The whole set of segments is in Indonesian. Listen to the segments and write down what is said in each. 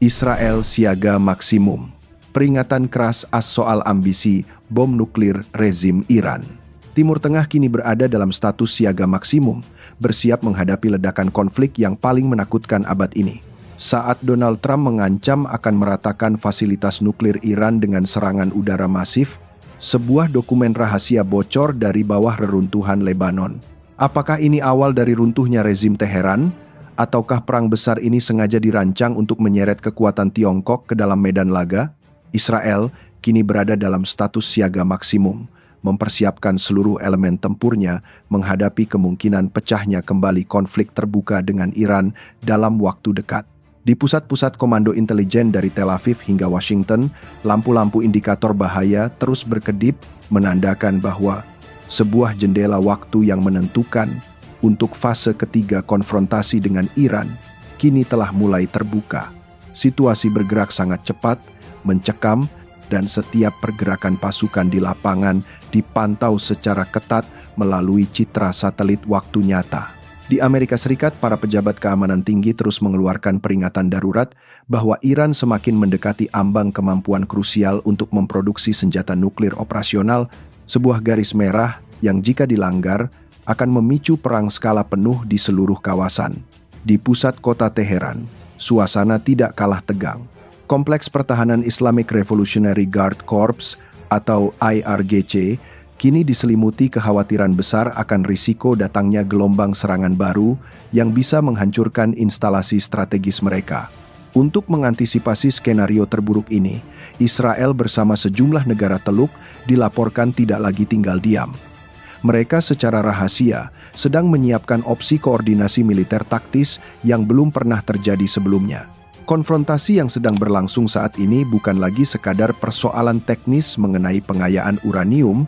Israel siaga maksimum. Peringatan keras AS soal ambisi bom nuklir rezim Iran. Timur Tengah kini berada dalam status siaga maksimum, bersiap menghadapi ledakan konflik yang paling menakutkan abad ini. Saat Donald Trump mengancam akan meratakan fasilitas nuklir Iran dengan serangan udara masif, sebuah dokumen rahasia bocor dari bawah reruntuhan Lebanon. Apakah ini awal dari runtuhnya rezim Teheran? Ataukah perang besar ini sengaja dirancang untuk menyeret kekuatan Tiongkok ke dalam medan laga? Israel kini berada dalam status siaga maksimum, mempersiapkan seluruh elemen tempurnya menghadapi kemungkinan pecahnya kembali konflik terbuka dengan Iran dalam waktu dekat. Di pusat-pusat komando intelijen dari Tel Aviv hingga Washington, lampu-lampu indikator bahaya terus berkedip menandakan bahwa sebuah jendela waktu yang menentukan untuk fase ketiga konfrontasi dengan Iran kini telah mulai terbuka. Situasi bergerak sangat cepat, mencekam, dan setiap pergerakan pasukan di lapangan dipantau secara ketat melalui citra satelit waktu nyata. Di Amerika Serikat, para pejabat keamanan tinggi terus mengeluarkan peringatan darurat bahwa Iran semakin mendekati ambang kemampuan krusial untuk memproduksi senjata nuklir operasional, sebuah garis merah yang jika dilanggar akan memicu perang skala penuh di seluruh kawasan. Di pusat kota Teheran, suasana tidak kalah tegang. Kompleks Pertahanan Islamic Revolutionary Guard Corps atau IRGC kini diselimuti kekhawatiran besar akan risiko datangnya gelombang serangan baru yang bisa menghancurkan instalasi strategis mereka. Untuk mengantisipasi skenario terburuk ini, Israel bersama sejumlah negara teluk dilaporkan tidak lagi tinggal diam. Mereka secara rahasia sedang menyiapkan opsi koordinasi militer taktis yang belum pernah terjadi sebelumnya. Konfrontasi yang sedang berlangsung saat ini bukan lagi sekadar persoalan teknis mengenai pengayaan uranium,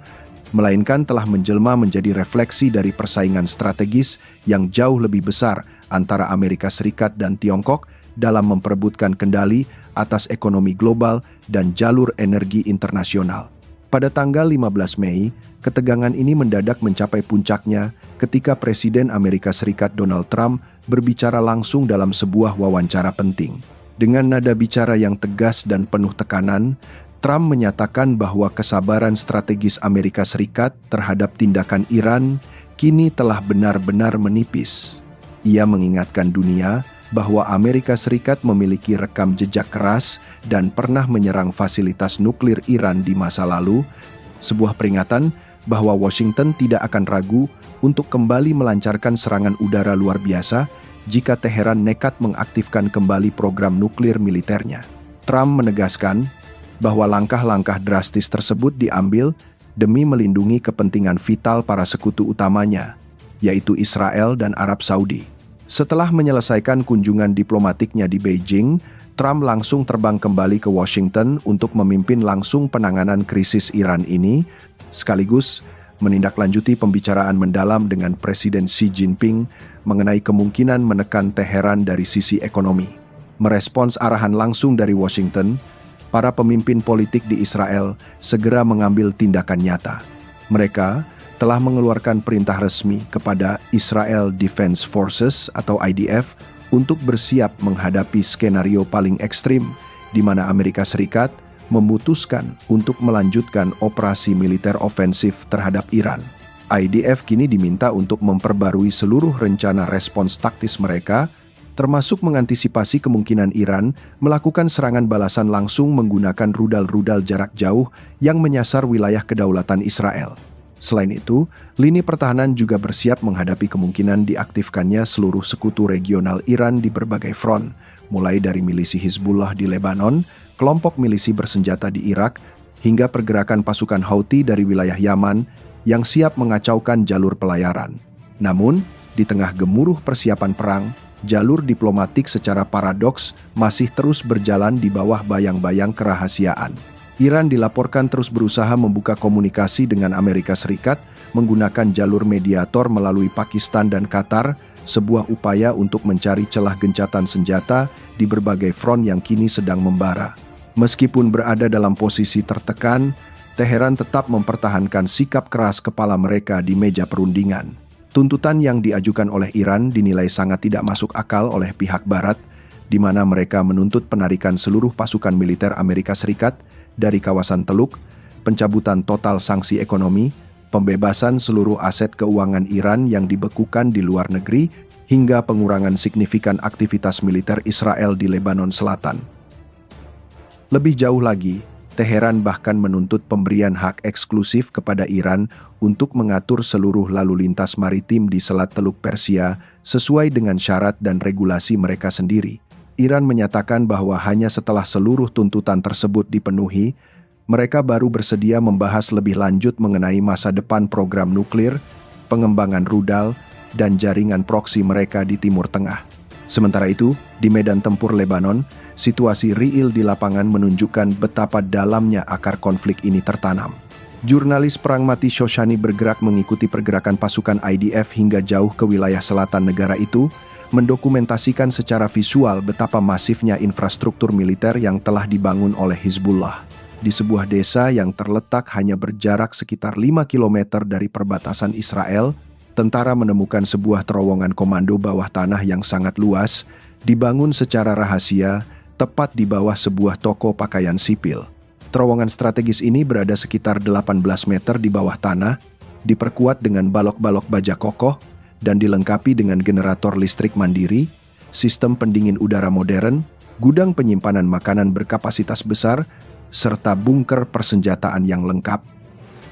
melainkan telah menjelma menjadi refleksi dari persaingan strategis yang jauh lebih besar antara Amerika Serikat dan Tiongkok dalam memperebutkan kendali atas ekonomi global dan jalur energi internasional. Pada tanggal 15 Mei, ketegangan ini mendadak mencapai puncaknya ketika Presiden Amerika Serikat Donald Trump berbicara langsung dalam sebuah wawancara penting. Dengan nada bicara yang tegas dan penuh tekanan, Trump menyatakan bahwa kesabaran strategis Amerika Serikat terhadap tindakan Iran kini telah benar-benar menipis. Ia mengingatkan dunia bahwa Amerika Serikat memiliki rekam jejak keras dan pernah menyerang fasilitas nuklir Iran di masa lalu, sebuah peringatan bahwa Washington tidak akan ragu untuk kembali melancarkan serangan udara luar biasa jika Teheran nekat mengaktifkan kembali program nuklir militernya. Trump menegaskan bahwa langkah-langkah drastis tersebut diambil demi melindungi kepentingan vital para sekutu utamanya, yaitu Israel dan Arab Saudi. Setelah menyelesaikan kunjungan diplomatiknya di Beijing, Trump langsung terbang kembali ke Washington untuk memimpin langsung penanganan krisis Iran ini, sekaligus menindaklanjuti pembicaraan mendalam dengan Presiden Xi Jinping mengenai kemungkinan menekan Teheran dari sisi ekonomi. Merespons arahan langsung dari Washington, para pemimpin politik di Israel segera mengambil tindakan nyata. Mereka telah mengeluarkan perintah resmi kepada Israel Defense Forces atau IDF untuk bersiap menghadapi skenario paling ekstrim di mana Amerika Serikat memutuskan untuk melanjutkan operasi militer ofensif terhadap Iran. IDF kini diminta untuk memperbarui seluruh rencana respons taktis mereka, termasuk mengantisipasi kemungkinan Iran melakukan serangan balasan langsung menggunakan rudal-rudal jarak jauh yang menyasar wilayah kedaulatan Israel. Selain itu, lini pertahanan juga bersiap menghadapi kemungkinan diaktifkannya seluruh sekutu regional Iran di berbagai front, mulai dari milisi Hizbullah di Lebanon, kelompok milisi bersenjata di Irak, hingga pergerakan pasukan Houthi dari wilayah Yaman yang siap mengacaukan jalur pelayaran. Namun, di tengah gemuruh persiapan perang, jalur diplomatik secara paradoks masih terus berjalan di bawah bayang-bayang kerahasiaan. Iran dilaporkan terus berusaha membuka komunikasi dengan Amerika Serikat menggunakan jalur mediator melalui Pakistan dan Qatar, sebuah upaya untuk mencari celah gencatan senjata di berbagai front yang kini sedang membara. Meskipun berada dalam posisi tertekan, Teheran tetap mempertahankan sikap keras kepala mereka di meja perundingan. Tuntutan yang diajukan oleh Iran dinilai sangat tidak masuk akal oleh pihak Barat, di mana mereka menuntut penarikan seluruh pasukan militer Amerika Serikat dari kawasan Teluk, pencabutan total sanksi ekonomi, pembebasan seluruh aset keuangan Iran yang dibekukan di luar negeri, hingga pengurangan signifikan aktivitas militer Israel di Lebanon Selatan. Lebih jauh lagi, Teheran bahkan menuntut pemberian hak eksklusif kepada Iran untuk mengatur seluruh lalu lintas maritim di Selat Teluk Persia sesuai dengan syarat dan regulasi mereka sendiri. Iran menyatakan bahwa hanya setelah seluruh tuntutan tersebut dipenuhi, mereka baru bersedia membahas lebih lanjut mengenai masa depan program nuklir, pengembangan rudal, dan jaringan proksi mereka di Timur Tengah. Sementara itu, di medan tempur Lebanon, situasi real di lapangan menunjukkan betapa dalamnya akar konflik ini tertanam. Jurnalis perang mati Shoshani bergerak mengikuti pergerakan pasukan IDF hingga jauh ke wilayah selatan negara itu, mendokumentasikan secara visual betapa masifnya infrastruktur militer yang telah dibangun oleh Hizbullah. Di sebuah desa yang terletak hanya berjarak sekitar 5 km dari perbatasan Israel, tentara menemukan sebuah terowongan komando bawah tanah yang sangat luas, dibangun secara rahasia, tepat di bawah sebuah toko pakaian sipil. Terowongan strategis ini berada sekitar 18 meter di bawah tanah, diperkuat dengan balok-balok baja kokoh, dan dilengkapi dengan generator listrik mandiri, sistem pendingin udara modern, gudang penyimpanan makanan berkapasitas besar, serta bunker persenjataan yang lengkap.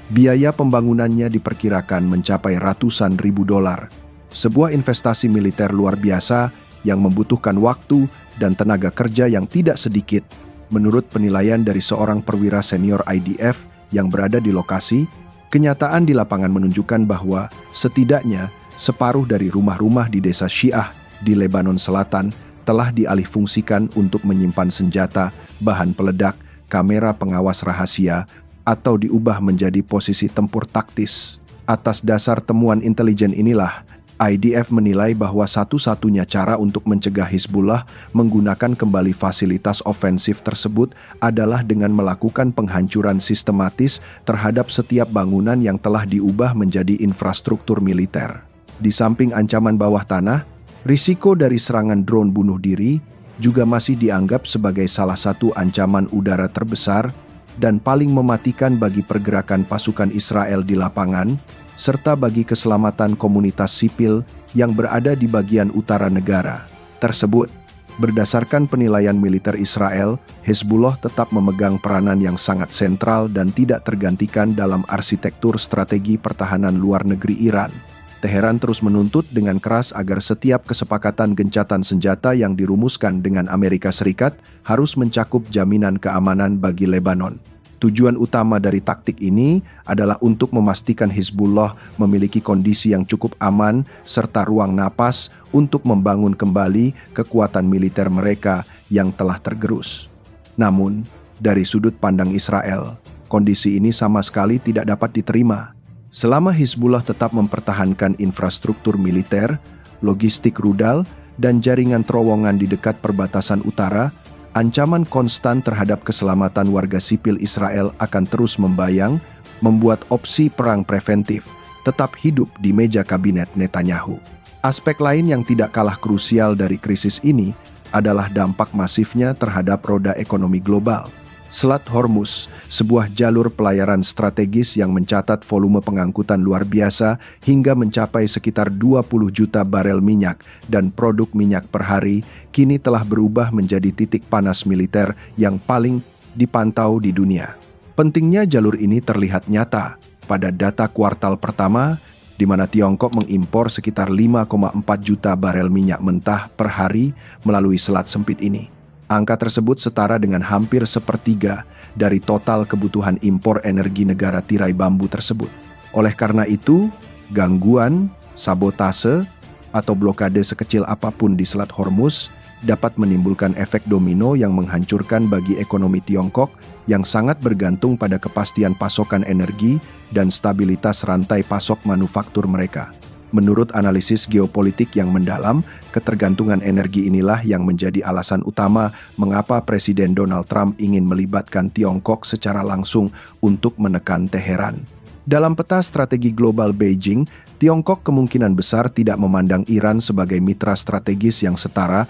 Biaya pembangunannya diperkirakan mencapai ratusan ribu dolar. Sebuah investasi militer luar biasa yang membutuhkan waktu dan tenaga kerja yang tidak sedikit. Menurut penilaian dari seorang perwira senior IDF yang berada di lokasi, kenyataan di lapangan menunjukkan bahwa setidaknya separuh dari rumah-rumah di desa Syiah di Lebanon Selatan telah dialihfungsikan untuk menyimpan senjata, bahan peledak, kamera pengawas rahasia, atau diubah menjadi posisi tempur taktis. Atas dasar temuan intelijen inilah, IDF menilai bahwa satu-satunya cara untuk mencegah Hizbullah menggunakan kembali fasilitas ofensif tersebut adalah dengan melakukan penghancuran sistematis terhadap setiap bangunan yang telah diubah menjadi infrastruktur militer. Di samping ancaman bawah tanah, risiko dari serangan drone bunuh diri juga masih dianggap sebagai salah satu ancaman udara terbesar dan paling mematikan bagi pergerakan pasukan Israel di lapangan, serta bagi keselamatan komunitas sipil yang berada di bagian utara negara tersebut. Berdasarkan penilaian militer Israel, Hezbollah tetap memegang peranan yang sangat sentral dan tidak tergantikan dalam arsitektur strategi pertahanan luar negeri Iran. Teheran terus menuntut dengan keras agar setiap kesepakatan gencatan senjata yang dirumuskan dengan Amerika Serikat harus mencakup jaminan keamanan bagi Lebanon. Tujuan utama dari taktik ini adalah untuk memastikan Hizbullah memiliki kondisi yang cukup aman serta ruang napas untuk membangun kembali kekuatan militer mereka yang telah tergerus. Namun, dari sudut pandang Israel, kondisi ini sama sekali tidak dapat diterima. Selama Hizbullah tetap mempertahankan infrastruktur militer, logistik rudal, dan jaringan terowongan di dekat perbatasan utara, ancaman konstan terhadap keselamatan warga sipil Israel akan terus membayang, membuat opsi perang preventif tetap hidup di meja kabinet Netanyahu. Aspek lain yang tidak kalah krusial dari krisis ini adalah dampak masifnya terhadap roda ekonomi global. Selat Hormuz, sebuah jalur pelayaran strategis yang mencatat volume pengangkutan luar biasa hingga mencapai sekitar 20 juta barel minyak dan produk minyak per hari, kini telah berubah menjadi titik panas militer yang paling dipantau di dunia. Pentingnya jalur ini terlihat nyata pada data kuartal pertama, di mana Tiongkok mengimpor sekitar 5,4 juta barel minyak mentah per hari melalui selat sempit ini. Angka tersebut setara dengan hampir sepertiga dari total kebutuhan impor energi negara tirai bambu tersebut. Oleh karena itu, gangguan, sabotase, atau blokade sekecil apapun di Selat Hormuz dapat menimbulkan efek domino yang menghancurkan bagi ekonomi Tiongkok yang sangat bergantung pada kepastian pasokan energi dan stabilitas rantai pasok manufaktur mereka. Menurut analisis geopolitik yang mendalam, ketergantungan energi inilah yang menjadi alasan utama mengapa Presiden Donald Trump ingin melibatkan Tiongkok secara langsung untuk menekan Teheran. Dalam peta strategi global Beijing, Tiongkok kemungkinan besar tidak memandang Iran sebagai mitra strategis yang setara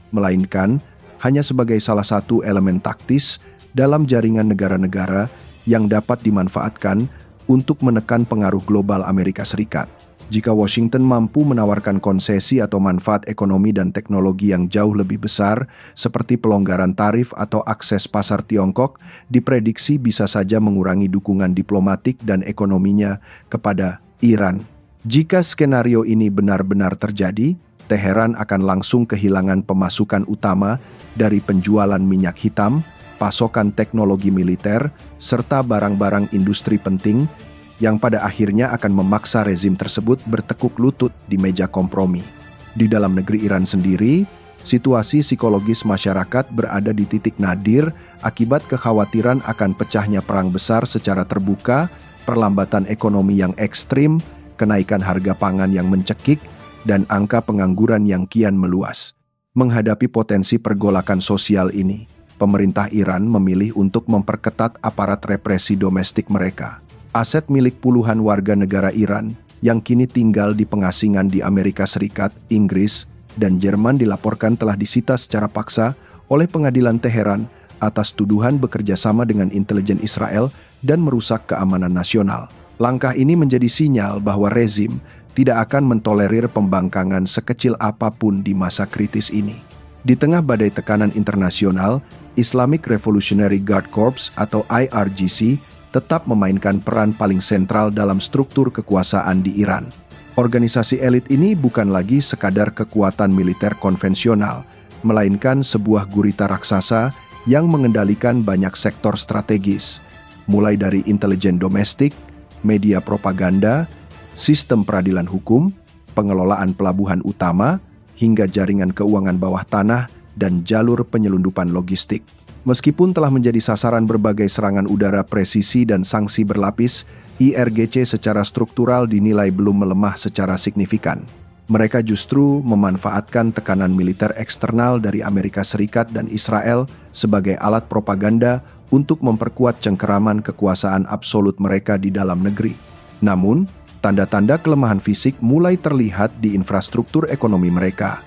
melainkan hanya sebagai salah satu elemen taktis dalam jaringan negara-negara yang dapat dimanfaatkan untuk menekan pengaruh global Amerika Serikat. Jika Washington mampu menawarkan konsesi atau manfaat ekonomi dan teknologi yang jauh lebih besar, seperti pelonggaran tarif atau akses pasar Tiongkok, diprediksi bisa saja mengurangi dukungan diplomatik dan ekonominya kepada Iran. Jika skenario ini benar-benar terjadi, Teheran akan langsung kehilangan pemasukan utama dari penjualan minyak hitam, pasokan teknologi militer, serta barang-barang industri penting yang pada akhirnya akan memaksa rezim tersebut bertekuk lutut di meja kompromi. Di dalam negeri Iran sendiri, situasi psikologis masyarakat berada di titik nadir akibat kekhawatiran akan pecahnya perang besar secara terbuka, perlambatan ekonomi yang ekstrim, kenaikan harga pangan yang mencekik, dan angka pengangguran yang kian meluas. Menghadapi potensi pergolakan sosial ini, pemerintah Iran memilih untuk memperketat aparat represi domestik mereka. Aset milik puluhan warga negara Iran yang kini tinggal di pengasingan di Amerika Serikat, Inggris, dan Jerman dilaporkan telah disita secara paksa oleh pengadilan Teheran atas tuduhan bekerja sama dengan intelijen Israel dan merusak keamanan nasional. Langkah ini menjadi sinyal bahwa rezim tidak akan mentolerir pembangkangan sekecil apapun di masa kritis ini. Di tengah badai tekanan internasional, Islamic Revolutionary Guard Corps atau IRGC tetap memainkan peran paling sentral dalam struktur kekuasaan di Iran. Organisasi elit ini bukan lagi sekadar kekuatan militer konvensional, melainkan sebuah gurita raksasa yang mengendalikan banyak sektor strategis, mulai dari intelijen domestik, media propaganda, sistem peradilan hukum, pengelolaan pelabuhan utama, hingga jaringan keuangan bawah tanah dan jalur penyelundupan logistik. Meskipun telah menjadi sasaran berbagai serangan udara presisi dan sanksi berlapis, IRGC secara struktural dinilai belum melemah secara signifikan. Mereka justru memanfaatkan tekanan militer eksternal dari Amerika Serikat dan Israel sebagai alat propaganda untuk memperkuat cengkeraman kekuasaan absolut mereka di dalam negeri. Namun, tanda-tanda kelemahan fisik mulai terlihat di infrastruktur ekonomi mereka.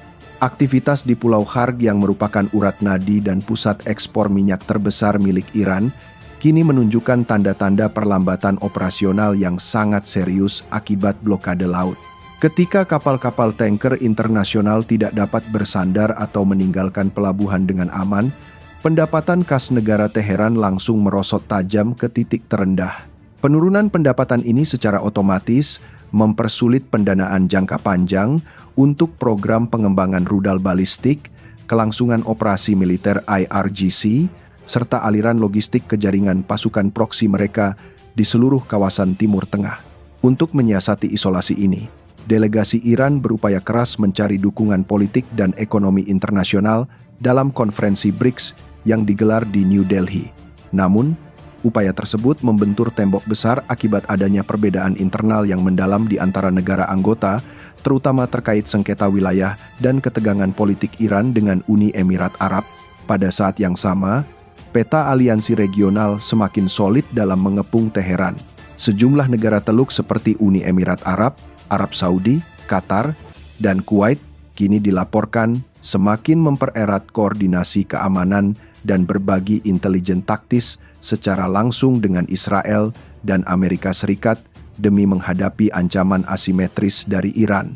Aktivitas di Pulau Kharg yang merupakan urat nadi dan pusat ekspor minyak terbesar milik Iran, kini menunjukkan tanda-tanda perlambatan operasional yang sangat serius akibat blokade laut. Ketika kapal-kapal tanker internasional tidak dapat bersandar atau meninggalkan pelabuhan dengan aman, pendapatan kas negara Teheran langsung merosot tajam ke titik terendah. Penurunan pendapatan ini secara otomatis mempersulit pendanaan jangka panjang untuk program pengembangan rudal balistik, kelangsungan operasi militer IRGC, serta aliran logistik ke jaringan pasukan proksi mereka di seluruh kawasan Timur Tengah. Untuk menyiasati isolasi ini, delegasi Iran berupaya keras mencari dukungan politik dan ekonomi internasional dalam konferensi BRICS yang digelar di New Delhi. Namun, upaya tersebut membentur tembok besar akibat adanya perbedaan internal yang mendalam di antara negara anggota, terutama terkait sengketa wilayah dan ketegangan politik Iran dengan Uni Emirat Arab. Pada saat yang sama, peta aliansi regional semakin solid dalam mengepung Teheran. Sejumlah negara Teluk seperti Uni Emirat Arab, Arab Saudi, Qatar, dan Kuwait kini dilaporkan semakin mempererat koordinasi keamanan dan berbagi intelijen taktis secara langsung dengan Israel dan Amerika Serikat demi menghadapi ancaman asimetris dari Iran.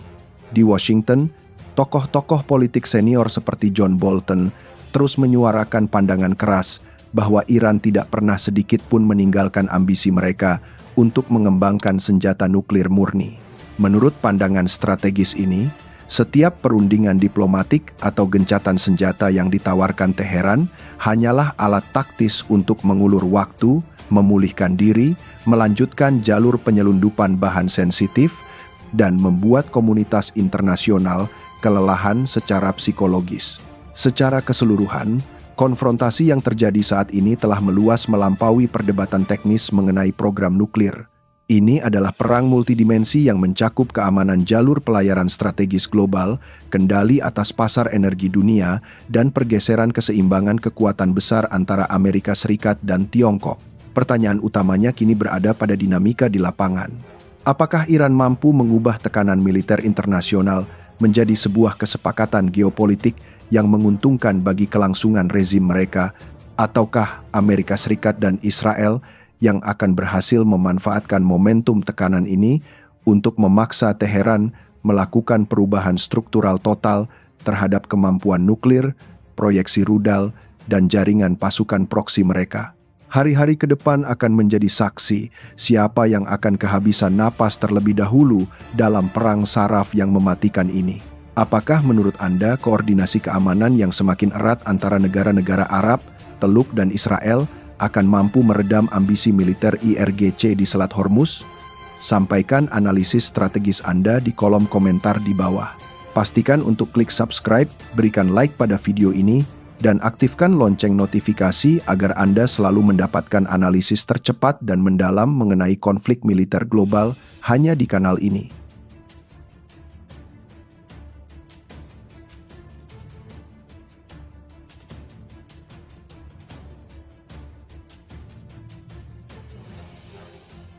Di Washington, tokoh-tokoh politik senior seperti John Bolton terus menyuarakan pandangan keras bahwa Iran tidak pernah sedikit pun meninggalkan ambisi mereka untuk mengembangkan senjata nuklir murni. Menurut pandangan strategis ini, setiap perundingan diplomatik atau gencatan senjata yang ditawarkan Teheran hanyalah alat taktis untuk mengulur waktu, memulihkan diri, melanjutkan jalur penyelundupan bahan sensitif, dan membuat komunitas internasional kelelahan secara psikologis. Secara keseluruhan, konfrontasi yang terjadi saat ini telah meluas melampaui perdebatan teknis mengenai program nuklir. Ini adalah perang multidimensi yang mencakup keamanan jalur pelayaran strategis global, kendali atas pasar energi dunia, dan pergeseran keseimbangan kekuatan besar antara Amerika Serikat dan Tiongkok. Pertanyaan utamanya kini berada pada dinamika di lapangan. Apakah Iran mampu mengubah tekanan militer internasional menjadi sebuah kesepakatan geopolitik yang menguntungkan bagi kelangsungan rezim mereka, ataukah Amerika Serikat dan Israel yang akan berhasil memanfaatkan momentum tekanan ini untuk memaksa Teheran melakukan perubahan struktural total terhadap kemampuan nuklir, proyeksi rudal, dan jaringan pasukan proksi mereka. Hari-hari ke depan akan menjadi saksi siapa yang akan kehabisan napas terlebih dahulu dalam perang saraf yang mematikan ini. Apakah menurut Anda koordinasi keamanan yang semakin erat antara negara-negara Arab, Teluk dan Israel akan mampu meredam ambisi militer IRGC di Selat Hormuz? Sampaikan analisis strategis Anda di kolom komentar di bawah. Pastikan untuk klik subscribe, berikan like pada video ini, dan aktifkan lonceng notifikasi agar Anda selalu mendapatkan analisis tercepat dan mendalam mengenai konflik militer global hanya di kanal ini.